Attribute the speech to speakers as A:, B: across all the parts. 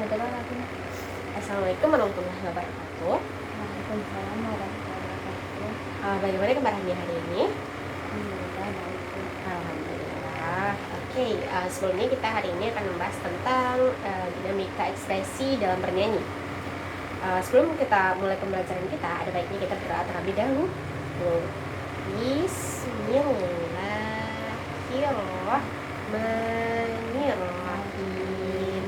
A: adalah lagunya.
B: Assalamualaikum warahmatullahi wabarakatuh.
A: Waalaikumsalam warahmatullahi wabarakatuh.
B: Bagaimana kemarahannya hari ini?
A: Alhamdulillah baik.
B: Alhamdulillah. Oke, sebelumnya kita hari ini akan membahas tentang dinamika ekspresi dalam bernyanyi. Sebelum kita mulai pembelajaran kita, ada baiknya kita berdoa terlebih dahulu. Bismillahirrahmanirrahim.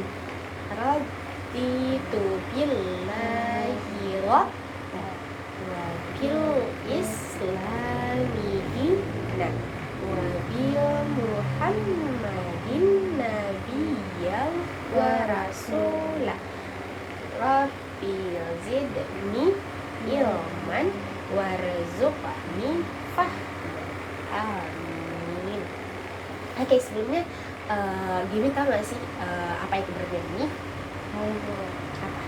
B: Raditu billahi rabban wa bil islami dinan wa bil muhammadin nabiyyan wa rasulah. Rabbi zidni ilman warzuqni fahma. Amin. Oke, sebelumnya Gini tahu gak sih apa itu bernyanyi?
A: Tahu
B: Apa?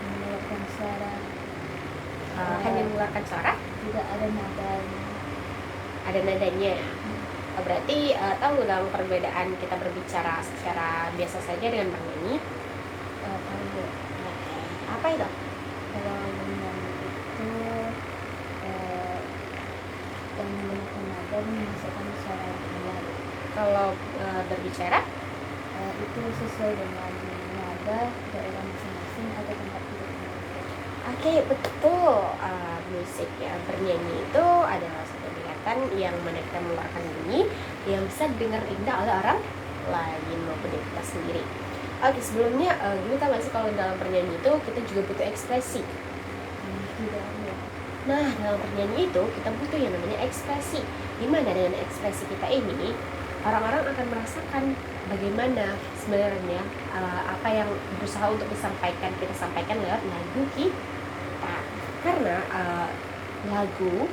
A: mengeluarkan suara
B: Hanya mengeluarkan suara?
A: tidak ada nadanya.
B: Ada nadanya. Berarti tahu dong perbedaan kita berbicara secara biasa saja dengan bernyanyi?
A: Tahu
B: Apa itu?
A: kalau bernyanyi itu yang menggunakan nada memasukkan suara yang benar.
B: Kalau berbicara?
A: Itu sesuai dengan nada daerah masing-masing atau tempat hidup manusia.
B: Oke, betul. Musik ya, bernyanyi itu adalah satu kegiatan yang mana kita mengeluarkan bunyi yang bisa didengar indah oleh orang lain maupun dari kita sendiri. Oke, sebelumnya Gini tahu gak sih kalau dalam bernyanyi itu kita juga butuh ekspresi.
A: Tidak ada.
B: Nah, dalam bernyanyi itu kita butuh yang namanya ekspresi. Dimana dengan ekspresi kita ini orang-orang akan merasakan bagaimana sebenarnya apa yang berusaha untuk kita sampaikan lewat lagu kita. Karena lagu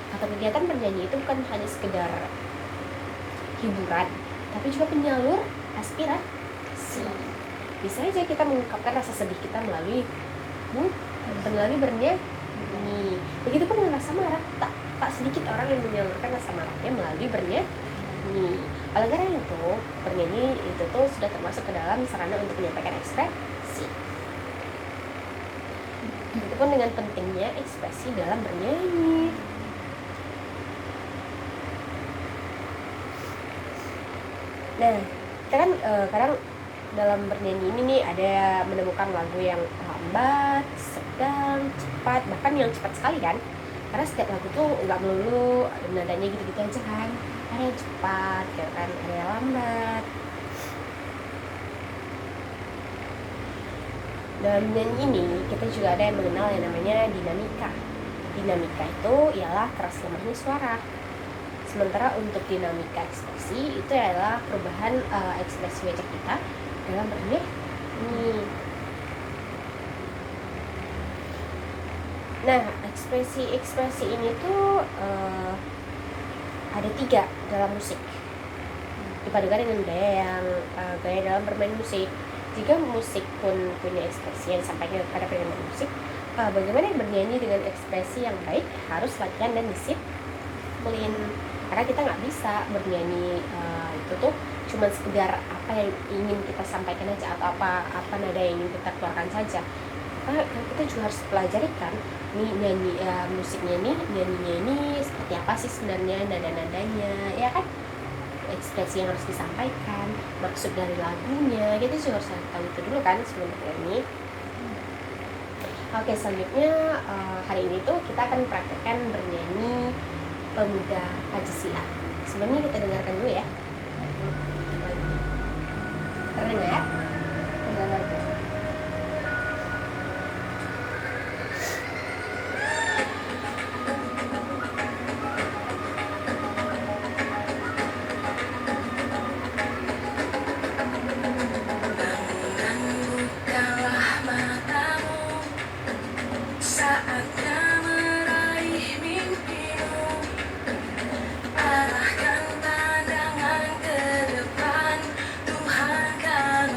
B: atau kegiatan bernyanyi itu bukan hanya sekedar hiburan, tapi juga penyalur aspirasi. Bisa aja kita mengungkapkan rasa sedih kita melalui bernyanyi. Begitupun dengan rasa marah, tak sedikit orang yang menyalurkan rasa marahnya melalui bernyanyi. Oleh karena itu, bernyanyi itu tuh sudah termasuk ke dalam sarana untuk menyampaikan ekspresi. Begitupun dengan pentingnya ekspresi dalam bernyanyi. Nah, kita kan kadang dalam bernyanyi ini nih ada menemukan lagu yang lambat, sedang, cepat, bahkan yang cepat sekali kan. Karena setiap lagu tuh nggak melulu nadanya gitu-gitu aja kan. Ada yang cepat, kan, ada yang lambat. Dalam nyanyi ini kita juga ada yang mengenal yang namanya dinamika. Dinamika itu ialah keras lemahnya suara. Sementara untuk dinamika ekspresi itu adalah perubahan ekspresi wajah kita dalam bernyanyi. Nah, ekspresi ini tuh ada 3 dalam musik. Dipadukan dengan gaya dalam bermain musik. Jika musik pun punya ekspresi yang disampaikan pada pendengar musik, bagaimana bernyanyi dengan ekspresi yang baik harus latihan dan disiplin. Karena kita nggak bisa bernyanyi itu tuh cuma sekedar apa yang ingin kita sampaikan aja atau apa nada yang ingin kita keluarkan saja. Kita juga harus pelajari kan nyanyinya ini seperti apa sih sebenarnya nada-nadanya, ya kan? Ekspresi yang harus disampaikan, maksud dari lagunya, kita juga harus tahu itu dulu kan sebelum bernyanyi. Oke, selanjutnya hari ini tuh kita akan praktekkan bernyanyi Pemuda Pancasila. Sebelumnya kita dengarkan dulu ya. Terdengar?
C: Arahkan pandangan ke depan, Tuhan kan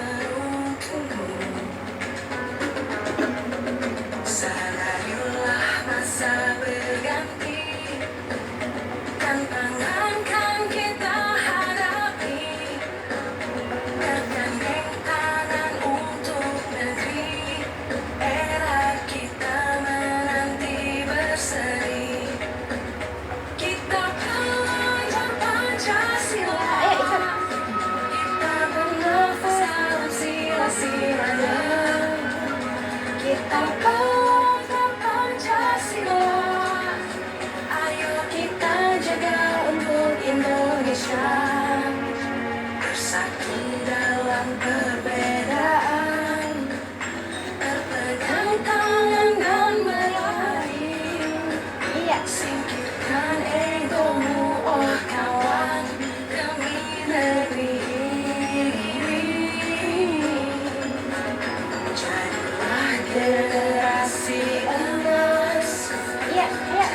B: generasi emas. Iya, iya.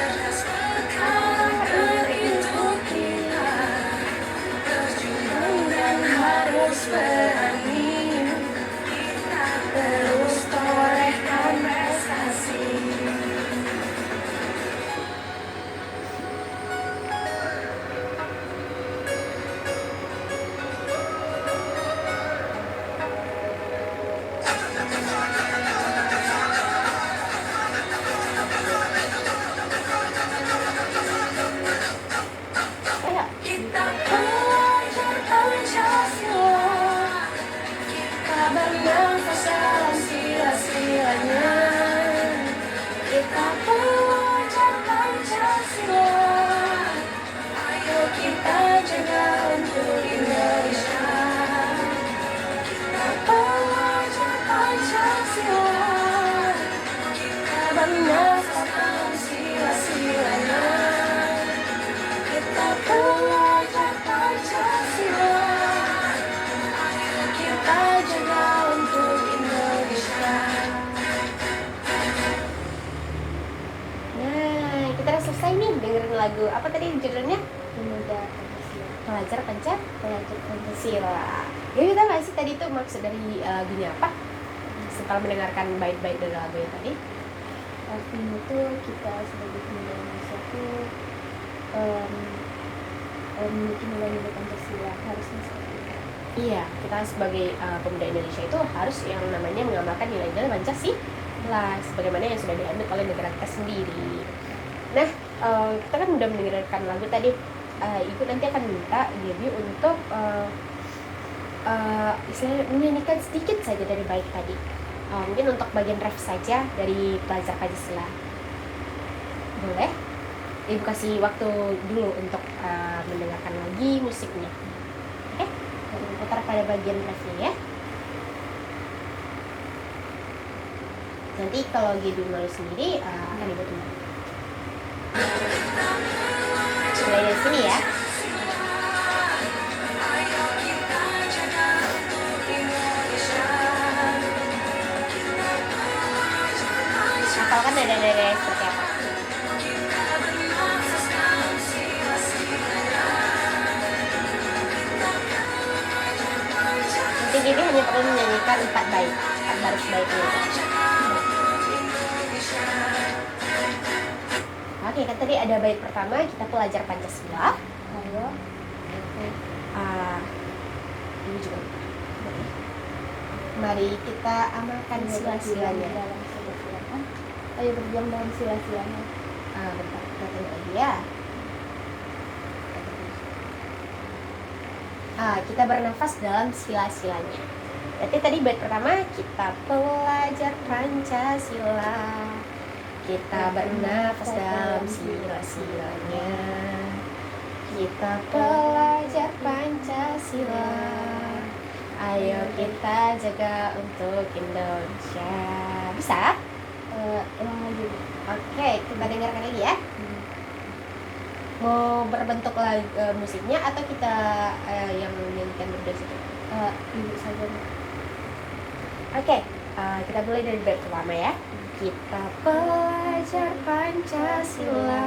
B: Dan harus berani terus torehkan prestasi. Ayo. Kita pelajar Pancasila, kita bernafas dalam sila-silanya. Kita pelajar Pancasila, ayo kita jaga untuk Indonesia. Kita pelajar Pancasila, kita bernafas dalam sila-silanya. Kita pelajar Pancasila, ayo kita jaga untuk Indonesia. Nah, kita udah selesai nih dengerin lagu apa tadi judulnya?
A: Pemuda Pancasila.
B: Pelajar
A: Pelajar Pancasila.
B: Pancasila. Ya kita nggak sih tadi tuh maksud dari lagunya apa? Setelah mendengarkan bait-bait dari lagu yang tadi.
A: Artinya itu kita sebagai pemuda Indonesia tuh memiliki nilai-nilai Pancasila, harusnya seperti itu.
B: Iya, kita sebagai pemuda Indonesia itu harus yang namanya mengamalkan nilai-nilai Pancasila sebagaimana yang sudah diambil oleh negara kita sendiri. Nah, kita kan udah mendengarkan lagu tadi. Ibu nanti akan minta Gaby untuk istilahnya menyanyikan sedikit saja dari bait tadi. Mungkin untuk bagian ref saja dari pelajar Pancasila. Boleh? Ibu kasih waktu dulu untuk mendengarkan lagi musiknya. Oke? Kita putar pada bagian refnya ya. Nanti kalau Gaby malu sendiri akan Ibu tunggu. Mulai dari sini ya. Hafalkan nada-nada seperti apa? Nanti Gaby hanya perlu menyanyikan 4 bait, 4 baris baitnya. Oke, kan tadi ada bait pertama, kita pelajar Pancasila.
A: Ayo,
B: Ini juga. Mari kita amalkan sila-silanya.
A: dalam sila-silanya. Ayo berjuang dalam sila-silanya.
B: Bentar, kita tunggu lagi ya. Kita bernafas dalam sila-silanya. Berarti tadi bait pertama, kita pelajar Pancasila, kita bernafas dalam sila-silanya. Kita pelajar Pancasila, ayo kita jaga untuk Indonesia. Bisa?
A: Ulang lagi.
B: Oke, kita dengarkan lagi ya. Mau berbentuk musiknya atau kita yang menyanyikan berdua saja?
A: Ibu saja.
B: Oke, kita mulai dari bait pertama ya. Kita pelajar Pancasila,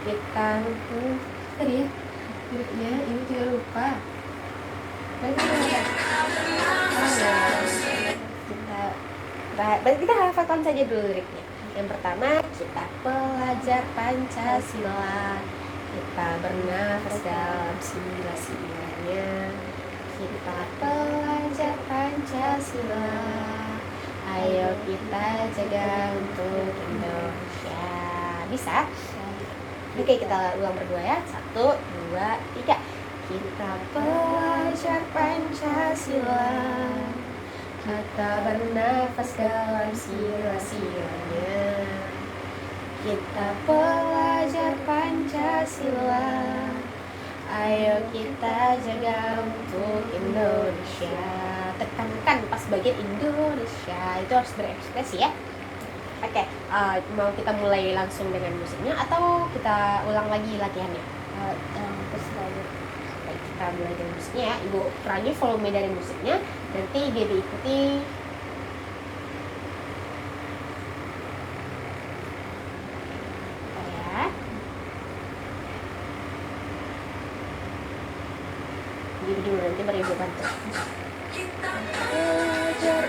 B: kita tadi ya liriknya ini juga lupa. Berarti kita hafalkan saja dulu liriknya. Yang pertama, kita pelajar Pancasila, kita bernafas dalam sila-silanya. Kita pelajar Pancasila, ayo kita jaga untuk Indonesia. Bisa? Oke, kita ulang berdua ya. 1, 2, 3. Kita pelajar Pancasila, kita bernafas dalam sila-silanya. Kita pelajar Pancasila, ayo kita jaga untuk Indonesia. Tekankan pas bagian Indonesia, itu harus berekspresi ya. Oke, mau kita mulai langsung dengan musiknya atau kita ulang lagi latihannya?
A: Terserah.
B: Baik, kita mulai dari musiknya ya. Ibu kurangi volume dari musiknya, nanti Gaby ikuti ibu dulu, nanti baru ibu bantu.
A: Belajar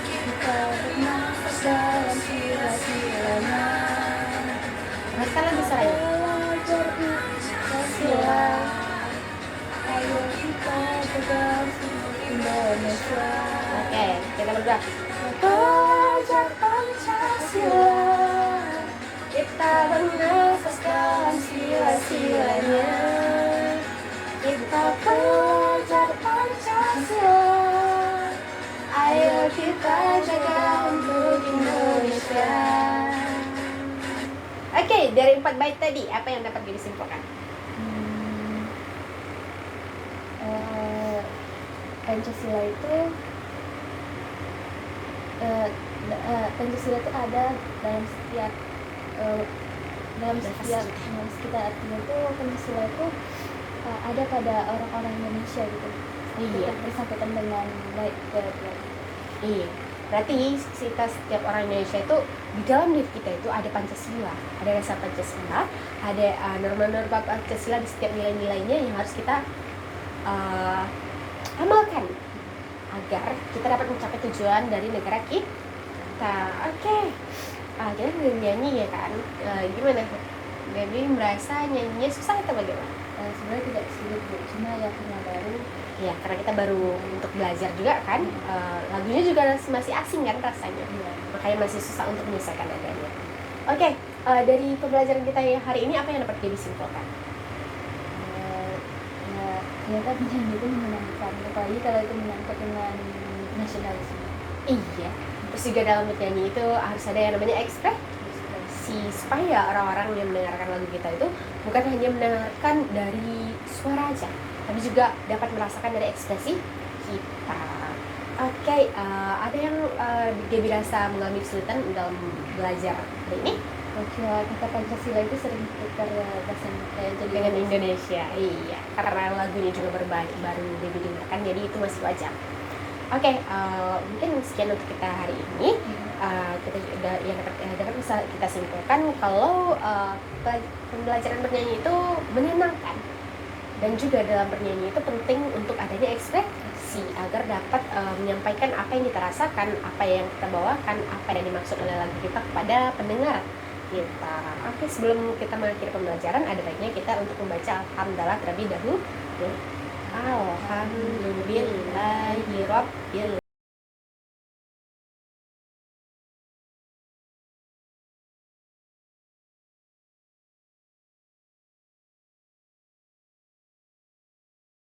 A: kita bernafas dalam sila-silanya.
B: Teruskan lagi suaranya.
A: Belajar sila. Ayo kita pegang Indonesia.
B: Oke, kita berdua.
A: Belajar Pancasila. Kita bernafas dalam sila-silanya. Kita belajar Pancasila. Ayo kita jaga untuk Indonesia.
B: Oke, dari 4 bait tadi apa yang dapat disimpulkan?
A: Pancasila itu Pancasila itu ada dalam setiap kita, artinya itu Pancasila itu ada pada orang-orang Indonesia gitu.
B: Iya.
A: Bersangkutan dengan baik ke
B: Iya. Berarti kita setiap orang Indonesia itu di dalam diri kita itu ada Pancasila, ada rasa Pancasila, ada norma-norma Pancasila di setiap nilai-nilainya yang harus kita amalkan agar kita dapat mencapai tujuan dari negara kita. Oke. Kita nyanyi ya kan? Gimana? Baby merasa nyanyinya susah atau bagaimana?
A: Sebenarnya tidak sulit Bu, cuma ya karena baru.
B: Ya, karena kita baru untuk belajar juga kan, lagunya juga masih asing kan rasanya, makanya masih susah untuk menyelesaikan nadanya. Oke, dari pembelajaran kita yang hari ini apa yang dapat disimpulkan?
A: Ternyata penyanyi itu menyenangkan, apalagi kalau itu menyangkut dengan nasionalisme.
B: Iya, terus juga dalam bernyanyi itu harus ada yang namanya ekspresi, supaya orang-orang yang mendengarkan lagu kita itu bukan hanya mendengarkan dari suara aja, tapi juga dapat merasakan dari ekspresi kita. Oke, ada yang Gaby rasa mengalami kesulitan dalam belajar hari ini?
A: Kata Pancasila itu sering tukar bahasa jadi
B: Dengan Indonesia, iya, karena lagunya juga baru Gaby dengarkan, jadi itu masih wajar. Oke, mungkin sekian untuk kita hari ini. Kita yang dapat bisa kita simpulkan kalau pembelajaran bernyanyi itu menyenangkan, dan juga dalam bernyanyi itu penting untuk adanya ekspresi agar dapat menyampaikan apa yang kita rasakan, apa yang kita bawakan, apa yang dimaksud oleh lagu kita kepada pendengar kita. Oke, sebelum kita mengakhiri pembelajaran, ada baiknya kita untuk membaca alhamdulillah terlebih dahulu. Alhamdulillahirabbil